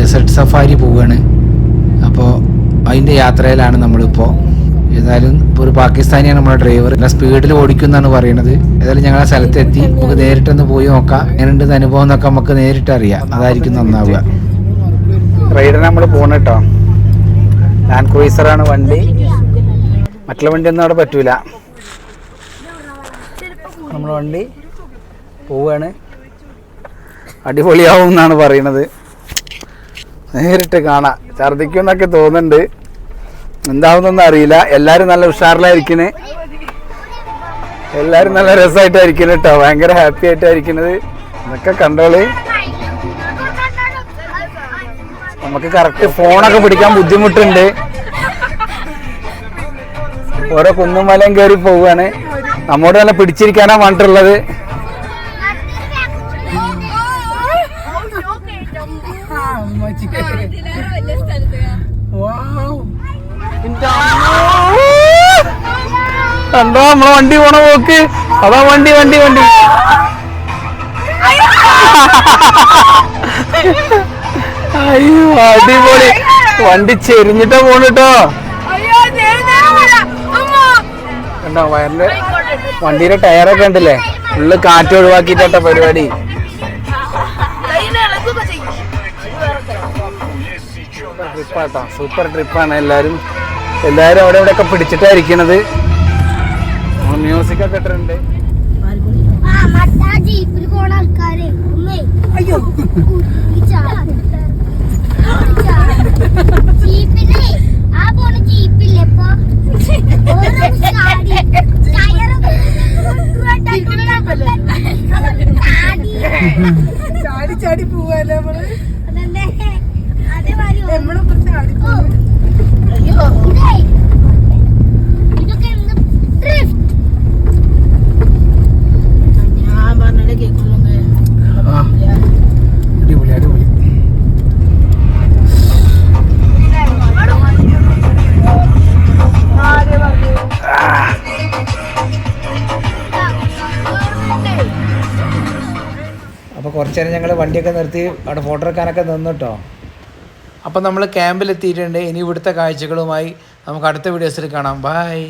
Desert safari പോവുകയാണ്. അപ്പോൾ അതിൻ്റെ യാത്രയിലാണ് നമ്മളിപ്പോൾ. ഏതായാലും ഇപ്പോൾ ഒരു പാകിസ്ഥാനിയാണ് നമ്മുടെ ഡ്രൈവർ. നല്ല സ്പീഡിൽ ഓടിക്കും എന്നാണ് പറയുന്നത്. ഏതായാലും ഞങ്ങൾ ആ സ്ഥലത്തെത്തി. നമുക്ക് നേരിട്ടൊന്ന് പോയി നോക്കാം, എങ്ങനെയുണ്ട് അനുഭവം എന്നൊക്കെ നമുക്ക് നേരിട്ട് അറിയാം. അതായിരിക്കും നന്നാവുക. റൈഡിന് നമ്മൾ പോകണം കേട്ടോ. ലാൻഡ് ക്രൂയിസറാണ് വണ്ടി. മറ്റുള്ള വണ്ടിയൊന്നും അവിടെ പറ്റൂല. നമ്മുടെ വണ്ടി പോവുകയാണ്. അടിപൊളിയാവും എന്നാണ് പറയണത്. നേരിട്ട് കാണാം. ഛർദിക്കും എന്നൊക്കെ തോന്നുന്നുണ്ട്. എന്താവുന്നൊന്നും അറിയില്ല. എല്ലാവരും നല്ല ഉഷാറിലായിരിക്കണേ. എല്ലാവരും നല്ല രസമായിട്ടായിരിക്കണം കേട്ടോ. ഭയങ്കര ഹാപ്പി ആയിട്ടായിരിക്കണത്. എന്നൊക്കെ കണ്ടോള്. നമുക്ക് കറക്റ്റ് ഫോണൊക്കെ പിടിക്കാൻ ബുദ്ധിമുട്ടുണ്ട്. ഓരോ കുന്നും മലയും കയറി പോവുകയാണ്. നമ്മോട് നല്ല പിടിച്ചിരിക്കാനാണ് പറഞ്ഞിട്ടുള്ളത്. കണ്ടോ നമ്മളെ വണ്ടി പോണ പോക്ക്. അതാ വണ്ടി വണ്ടി വണ്ടി. അയ്യോ അടിപൊളി. വണ്ടി ചെരിഞ്ഞിട്ടാ പോണട്ടോ. കണ്ടോ വയറിന്റെ വണ്ടിയുടെ ടയറൊക്കെ ഉണ്ടല്ലേ. ഫുള്ള് കാറ്റ് ഒഴിവാക്കിയിട്ടാ പരിപാടി. ട്രിപ്പാട്ടോ, സൂപ്പർ ട്രിപ്പാണ്. എല്ലാവരും അവിടെ ഇവിടെയൊക്കെ പിടിച്ചിട്ടായിരിക്കണത്. മ്യൂസിക് ഒക്കെ ഇട്ടിട്ടുണ്ട്. ചാടി ചാടി പോവാല്ലേ നമ്മള്. അടിപൊളി അടിപൊളി. അപ്പോൾ കുറച്ച് നേരം ഞങ്ങൾ വണ്ടിയൊക്കെ നിർത്തി അവിടെ ഫോട്ടോ എടുക്കാനൊക്കെ നിന്നു കേട്ടോ. അപ്പോൾ നമ്മൾ ക്യാമ്പിലെത്തിയിട്ടുണ്ട്. ഇനി ഇവിടുത്തെ കാഴ്ചകളുമായി നമുക്ക് അടുത്ത വീഡിയോസിൽ കാണാം. ബൈ.